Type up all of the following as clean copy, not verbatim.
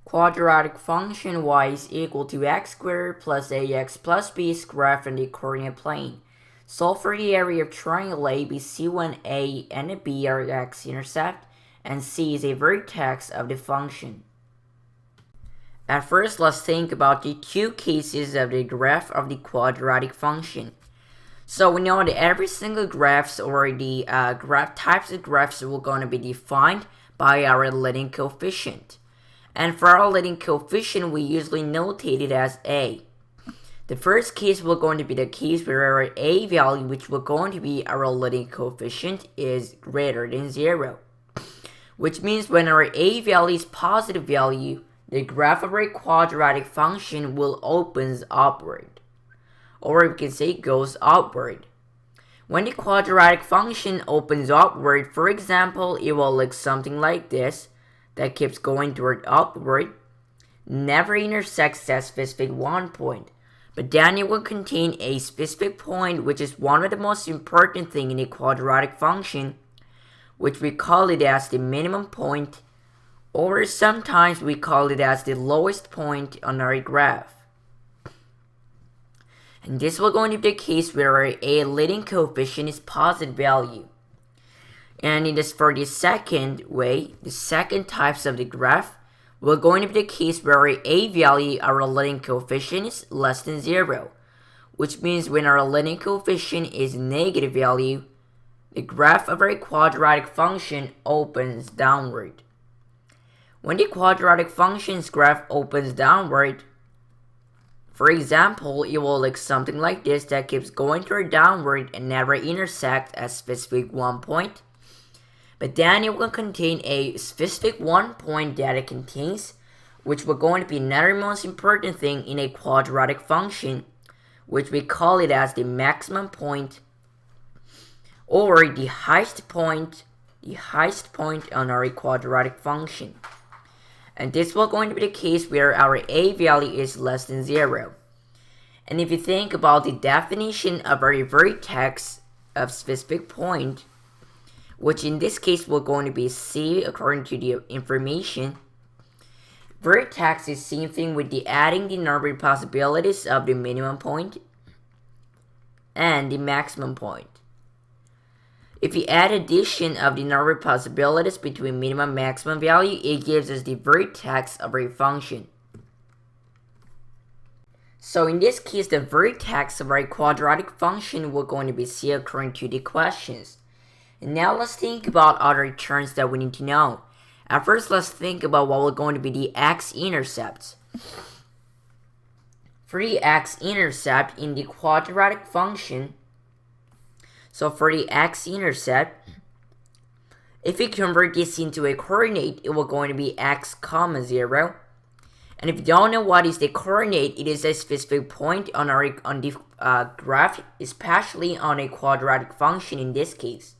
quadratic function y is equal to x squared plus ax plus b's graph in the coordinate plane. Solve for the area of triangle ABC when A and B are x-intercept and C is a vertex of the function. At first, let's think about the two cases of the graph of the quadratic function. So we know that every single graphs or the graph types of graphs will going to be defined by our leading coefficient. And for our leading coefficient, we usually notate it as A. The first case will going to be the case where our A value, which will going to be our leading coefficient, is greater than 0. Which means when our A value is positive value, the graph of a quadratic function will opens upward. Or we can say goes upward. When the quadratic function opens upward, for example, it will look something like this, that keeps going toward upward, never intersects that specific one point. But then it will contain a specific point, which is one of the most important things in a quadratic function, which we call it as the minimum point, or sometimes we call it as the lowest point on our graph. And this will going to be the case where a leading coefficient is positive value. And it is for the second way, the second types of the graph, will going to be the case where a value, our leading coefficient, is less than 0. Which means when our leading coefficient is negative value, the graph of a quadratic function opens downward. When the quadratic function's graph opens downward, for example, it will look something like this that keeps going toward downward and never intersects at specific one point. But then it will contain a specific one point that it contains, which will going to be another most important thing in a quadratic function, which we call it as the maximum point, or the highest point on our quadratic function. And this will going to be the case where our A value is less than 0. And if you think about the definition of a vertex of specific point, which in this case will going to be C according to the information, vertex is same thing with the adding the number of possibilities of the minimum point and the maximum point. If you add addition of the number of possibilities between minimum and maximum value, it gives us the vertex of a function. So in this case, the vertex of a quadratic function will going to be C according to the questions. And now let's think about other terms that we need to know. At first, let's think about what will going to be the x-intercepts. For the x-intercept in the quadratic function, so for the x-intercept, if we convert this into a coordinate, it will going to be x comma 0. And if you don't know what is the coordinate, it is a specific point on the graph, especially on a quadratic function in this case.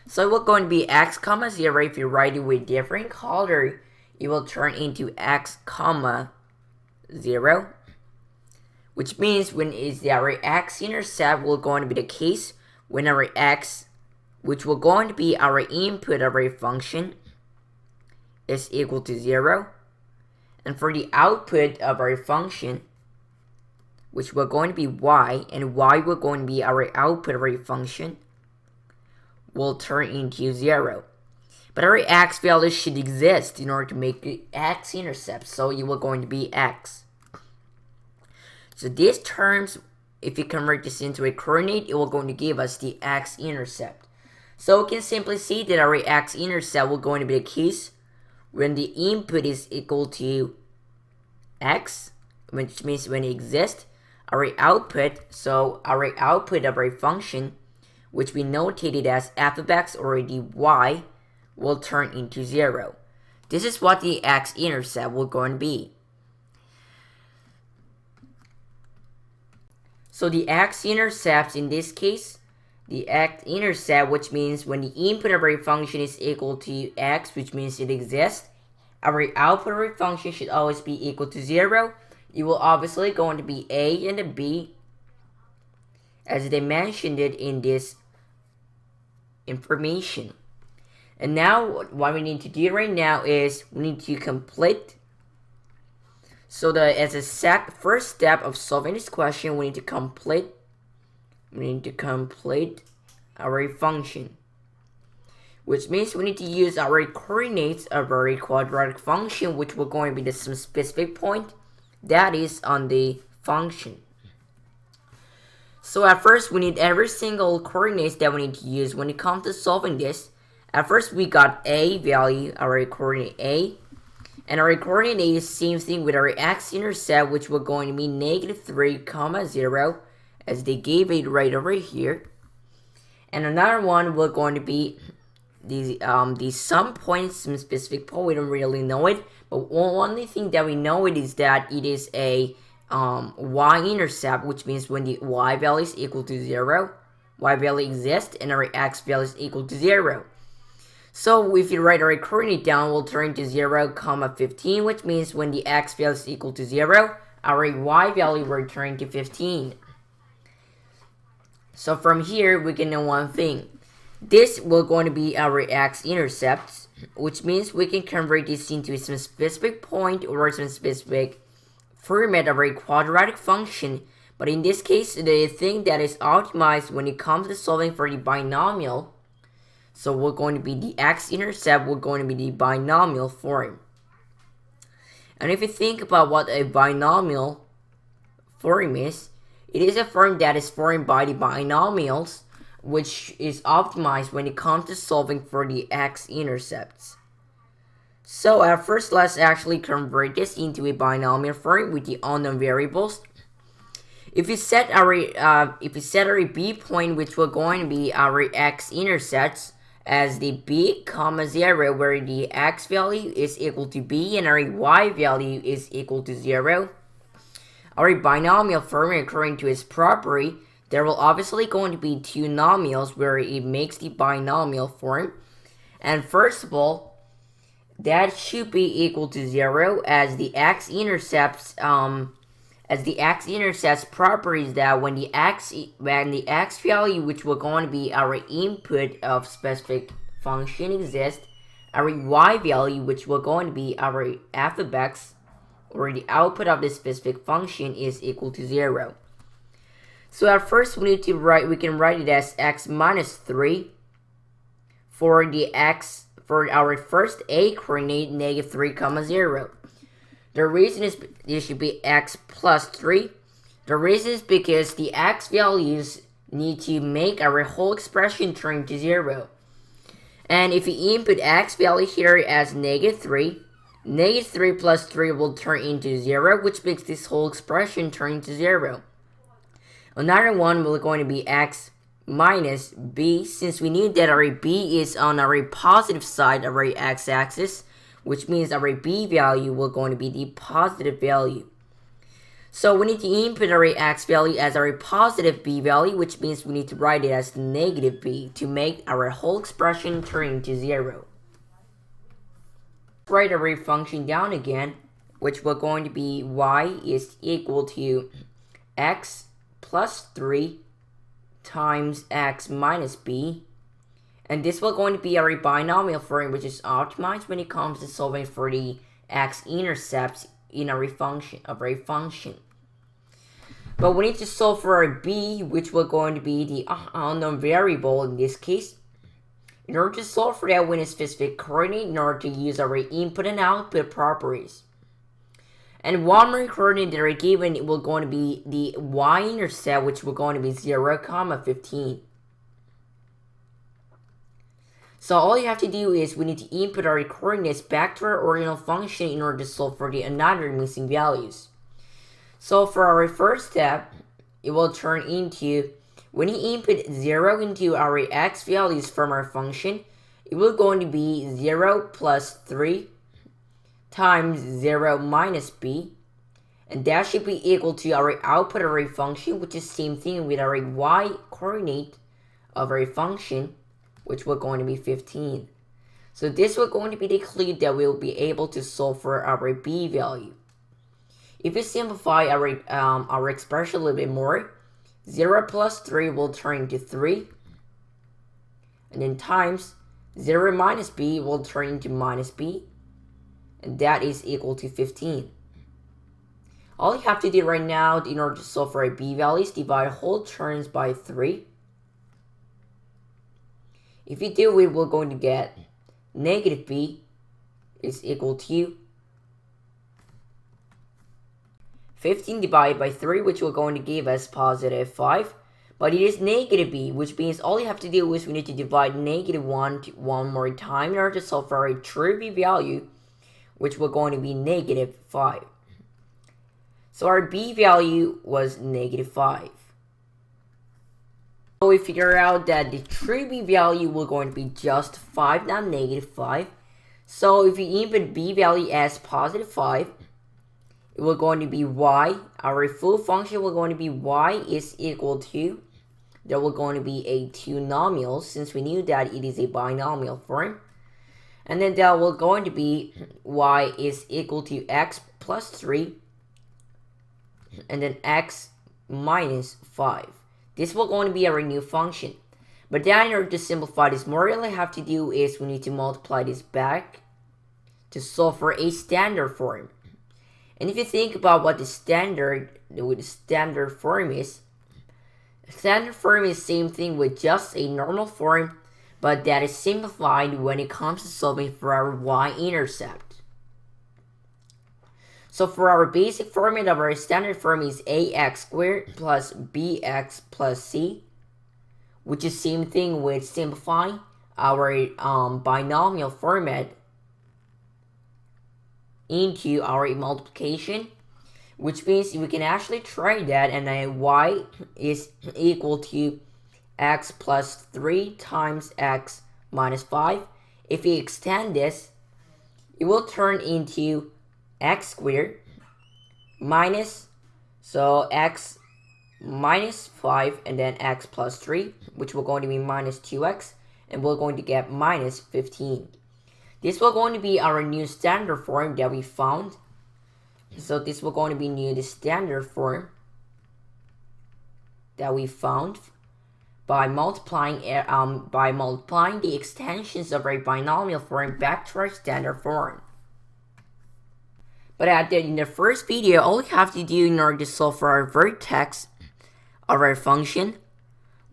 So it will going to be x comma 0. If you write it with different color, it will turn into x comma 0. Which means when is our x-intercept will going to be the case when our x, which will going to be our input of a function, is equal to 0. And for the output of our function, which will going to be y, and y will going to be our output of a function, will turn into 0. But our x value should exist in order to make the x-intercept, so it will going to be x. So these terms, if you convert this into a coordinate, it will going to give us the x-intercept. So we can simply see that our x-intercept will going to be the case when the input is equal to x, which means when it exists, our output, so our output of our function, which we notated as f of x or the y, will turn into 0. This is what the x-intercept will going to be. So the x-intercepts in this case, the x-intercept, which means when the input of our function is equal to x, which means it exists, our output of our function should always be equal to 0. It will obviously going to be a and a b, as they mentioned it in this information. And now what we need to do right now is we need to complete So as a first step of solving this question, we need to complete our function, which means we need to use our coordinates of our quadratic function, which will going to be some specific point that is on the function. So at first, we need every single coordinates that we need to use when it comes to solving this. At first, we got a value, our coordinate a, and our coordinate a is the same thing with our x-intercept, which we're going to be -3, 0, as they gave it right over here. And another one we're going to be the sum point, some specific point. We don't really know it, but only thing that we know it is that it is a y-intercept, which means when the y value is equal to 0, y value exists, and our x value is equal to 0. So if you write our coordinate down, we'll turn to 0, 15, which means when the x value is equal to 0, our y value will turn to 15. So from here, we can know one thing. This will going to be our x-intercepts, which means we can convert this into some specific point or some specific format of a quadratic function. But in this case, the thing that is optimized when it comes to solving for the binomial, so we're going to be the x-intercept, we're going to be the binomial form. And if you think about what a binomial form is, it is a form that is formed by the binomials, which is optimized when it comes to solving for the x-intercepts. So at first, let's actually convert this into a binomial form with the unknown variables. If you set our b point, which will going to be our x-intercepts, as the b, 0, where the x value is equal to b and our y value is equal to 0. Our binomial form, according to its property, there will obviously going to be two nomials where it makes the binomial form. And first of all, that should be equal to 0, as the x-intercepts properties that when the x value, which will going to be our input of specific function, exists, our y value, which will going to be our f of x, or the output of this specific function, is equal to 0. So at first we can write it as x minus 3 for our first a coordinate, -3, 0. The reason is it should be x plus 3. The reason is because the x values need to make our whole expression turn to 0. And if you input x value here as -3, -3 plus 3 will turn into 0, which makes this whole expression turn to 0. Another one will going to be x minus b, since we need that our b is on our positive side of our x-axis, which means our b value will going to be the positive value. So we need to input our x value as our positive b value, which means we need to write it as the negative b to make our whole expression turn into 0. Write our function down again, which will going to be y is equal to x plus 3 times x minus b, and this will going to be our binomial form, which is optimized when it comes to solving for the x-intercepts in our function. But we need to solve for our b, which will going to be the unknown variable in this case. In order to solve for that, we need a specific coordinate in order to use our input and output properties. And one more coordinate that are given, it will going to be the y-intercept, which will going to be 0, 15. So all you have to do is we need to input our coordinates back to our original function in order to solve for the another missing values. So for our first step, it will turn into, when you input 0 into our x values from our function, it will going to be 0 plus 3 times 0 minus b, and that should be equal to our output of our function, which is the same thing with our y coordinate of our function, which will going to be 15. So this will going to be the clue that we'll be able to solve for our b value. If you simplify our expression a little bit more, 0 plus 3 will turn into 3, and then times 0 minus b will turn into minus b, and that is equal to 15. All you have to do right now in order to solve for a b value is divide whole terms by 3. If you do it, we're going to get negative b is equal to 15 divided by 3, which will going to give us positive 5. But it is negative b, which means all you have to do is we need to divide negative 1 one more time in order to solve for a true b value, which will going to be negative 5. So our b value was negative 5. So we figure out that the true b value will going to be just 5, not negative 5. So if you input b value as positive 5, it will going to be y. Our full function will going to be y is equal to, there will going to be a 2 nomial, since we knew that it is a binomial form. And then that will going to be y is equal to x plus 3, and then x minus 5. This will going to be our new function. But then in order to simplify this more, all I have to do is we need to multiply this back to solve for a standard form. And if you think about what the standard form is, standard form is the same thing with just a normal form, but that is simplified when it comes to solving for our y-intercept. So for our basic formula of our standard form is ax squared plus bx plus c, which is same thing with simplifying our binomial format into our multiplication, which means we can actually try that, and then y is equal to x plus 3 times x minus 5. If we extend this, it will turn into x squared minus, so x minus 5 and then x plus 3, which will going to be minus 2x, and we're going to get minus 15. This will going to be our new standard form that we found. So this will going to be the standard form that we found by multiplying the extensions of a binomial form back to our standard form. But in the first video, all we have to do in order to solve for our vertex of our function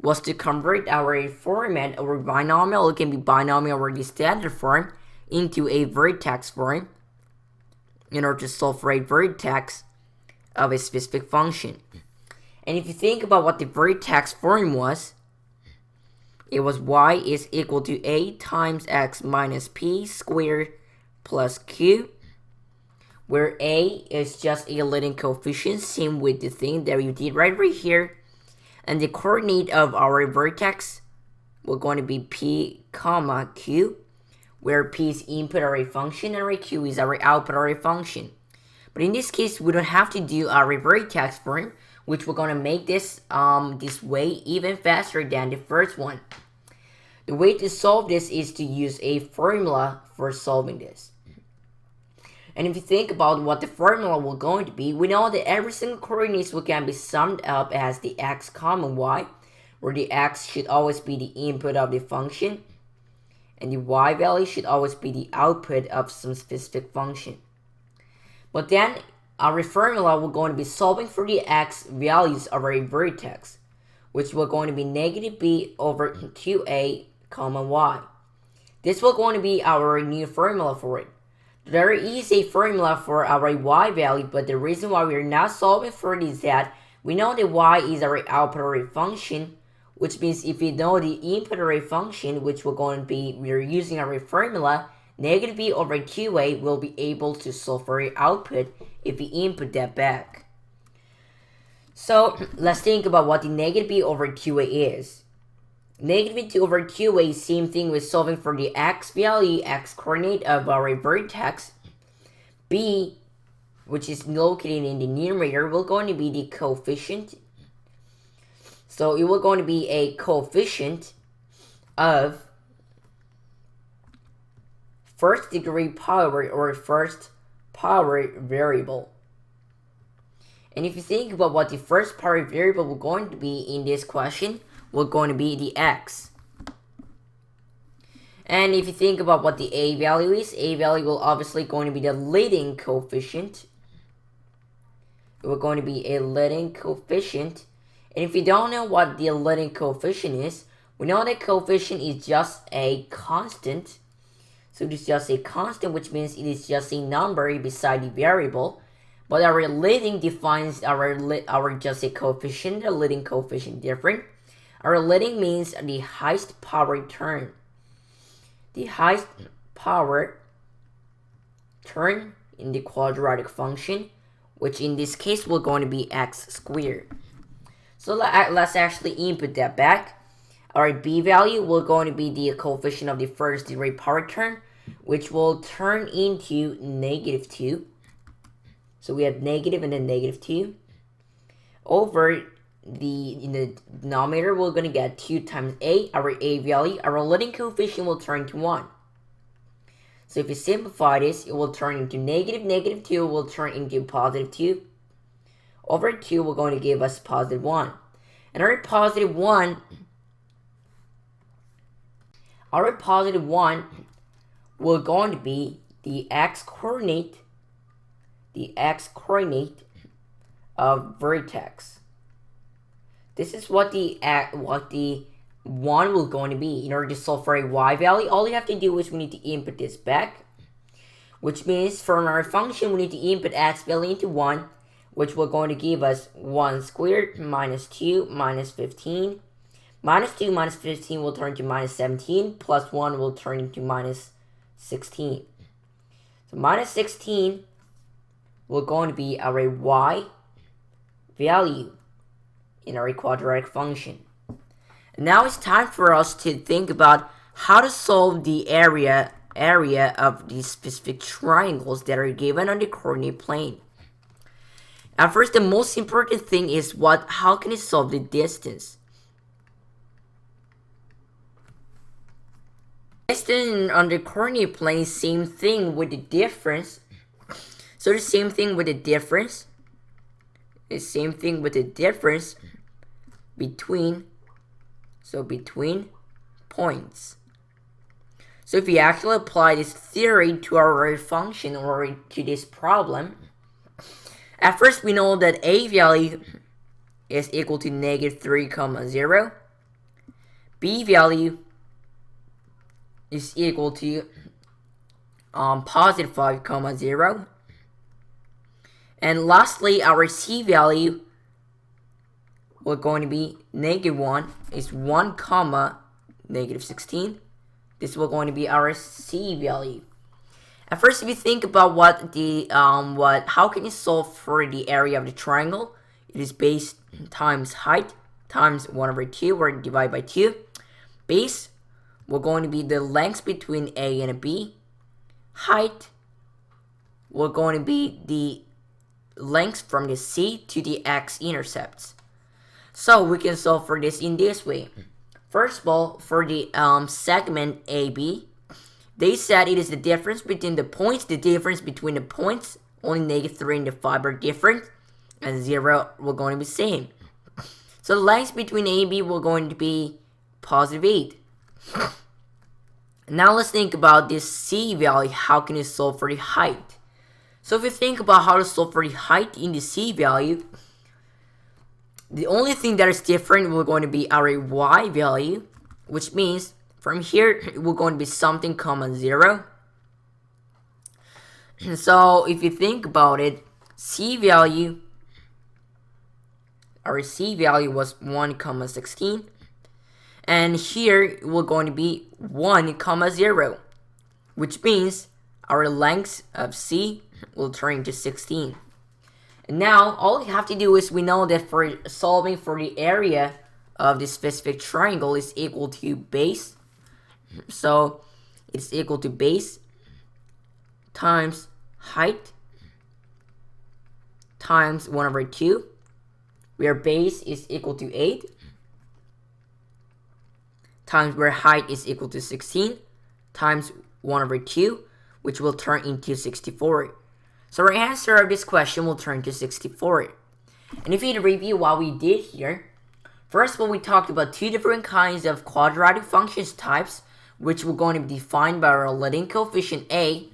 was to convert our format of our binomial, it can be binomial or the standard form, into a vertex form in order to solve for a vertex of a specific function. And if you think about what the vertex form was, it was y is equal to a times x minus p squared plus q, where a is just a leading coefficient, same with the thing that we did right here. And the coordinate of our vertex will going to be p comma q, where p is input of a function and q is our output of a function. But in this case, we don't have to do our vertex form, which we're going to make this way even faster than the first one. The way to solve this is to use a formula for solving this. And if you think about what the formula will going to be, we know that every single coordinates can be summed up as the x comma y, where the x should always be the input of the function, and the y value should always be the output of some specific function. But then our formula will going to be solving for the x values of our vertex, which will going to be negative b over 2a comma y. This will going to be our new formula for it. There is a formula for our y value, but the reason why we are not solving for it is that we know that y is our output of a function, which means if we know the input of a function, which we're going to be, we are using our formula, negative b over 2a will be able to solve for our output if we input that back. So let's think about what the negative b over 2a is. Negative b over 2a is same thing with solving for the x value, x coordinate of our vertex. B, which is located in the numerator, will going to be the coefficient. So it will going to be a coefficient of first degree power or first power variable. And if you think about what the first power variable will going to be in this question, will going to be the x. And if you think about what the a value is, a value will obviously going to be the leading coefficient. we're going to be a leading coefficient. And if you don't know what the leading coefficient is, we know that coefficient is just a constant. So it is just a constant, which means it is just a number beside the variable. But our leading defines our just a coefficient, the leading coefficient different. Our leading means the highest power term. The highest power term in the quadratic function, which in this case will going to be x squared. So let's actually input that back. Our b value will going to be the coefficient of the first degree power term, which will turn into -2. So we have negative and then -2 over in the denominator. We're going to get 2 times a, our a value. Our leading coefficient will turn to 1. So if you simplify this, it will turn into -2 will turn into +2. Over 2 will going to give us +1. And our +1 will going to be the x-coordinate of vertex. This is what the 1 will going to be. In order to solve for a y value, all you have to do is we need to input this back, which means from our function we need to input x value into 1, which will going to give us 1 squared minus 2 minus 15. Minus 2 minus 15 will turn to minus 17, plus 1 will turn into minus 16. So minus 16 will going to be our y value in our quadratic function. And now it's time for us to think about how to solve the area of these specific triangles that are given on the coordinate plane. At first, the most important thing is how can you solve the distance? Distance on the coordinate plane, same thing with the difference. So the same thing with the difference. The same thing with the difference between points. So if we actually apply this theory to our function or to this problem, at first we know that a value is equal to -3, 0. B value is equal to +5, 0. And lastly, our c value we're going to be -1 is 1, -16. This will going to be our c value. At first, if you think about how can you solve for the area of the triangle, it is base times height times 1/2, or divided by 2. Base will going to be the length between a and a b. Height will going to be the length from the c to the x-intercepts. So we can solve for this in this way. First of all, for the segment AB, they said it is the difference between the points. The difference between the points, only -3 and the 5 are different, and 0 will going to be same. So the length between A and B will going to be +8. Now let's think about this c value. How can you solve for the height? So if you think about how to solve for the height in the c value, the only thing that is different will going to be our y value, which means from here it will going to be something, 0. And so if you think about it, our c value was 1, 16. And here it will going to be 1, 0, which means our length of c will turn into 16. And now all you have to do is we know that for solving for the area of this specific triangle is equal to base. So it's equal to base times height times 1/2, where base is equal to 8 times where height is equal to 16 times 1/2, which will turn into 64. So our answer of this question will turn to 64. And if you need to review what we did here, first of all, we talked about 2 different kinds of quadratic functions types, which were going to be defined by our leading coefficient a,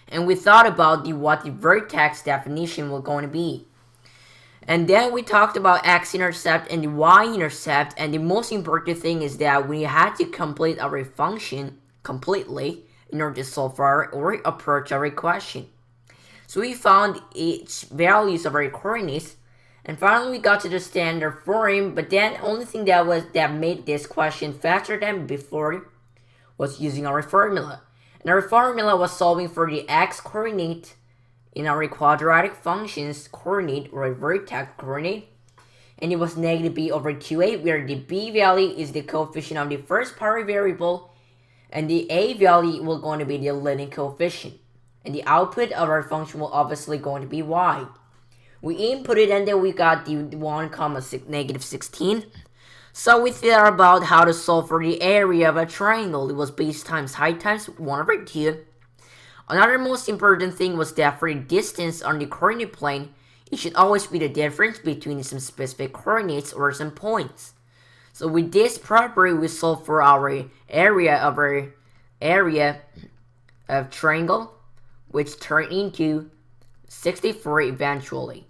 and we thought about what the vertex definition was going to be. And then we talked about x-intercept and the y-intercept, and the most important thing is that we had to complete our function completely in order to solve or approach our question. So we found each values of our coordinates, and finally we got to the standard form, but then the only thing that made this question faster than before was using our formula. And our formula was solving for the x-coordinate in our quadratic functions coordinate or vertex coordinate, and it was negative b over 2a, where the b value is the coefficient of the first power variable and the a value will going to be the leading coefficient, and the output of our function will obviously going to be y. We input it and then we got the 1 comma negative 16. So we thought about how to solve for the area of a triangle. It was base times height times 1 over 2. Another most important thing was that for the distance on the coordinate plane, it should always be the difference between some specific coordinates or some points. So with this property, we solve for our area of triangle, which turned into 64 eventually.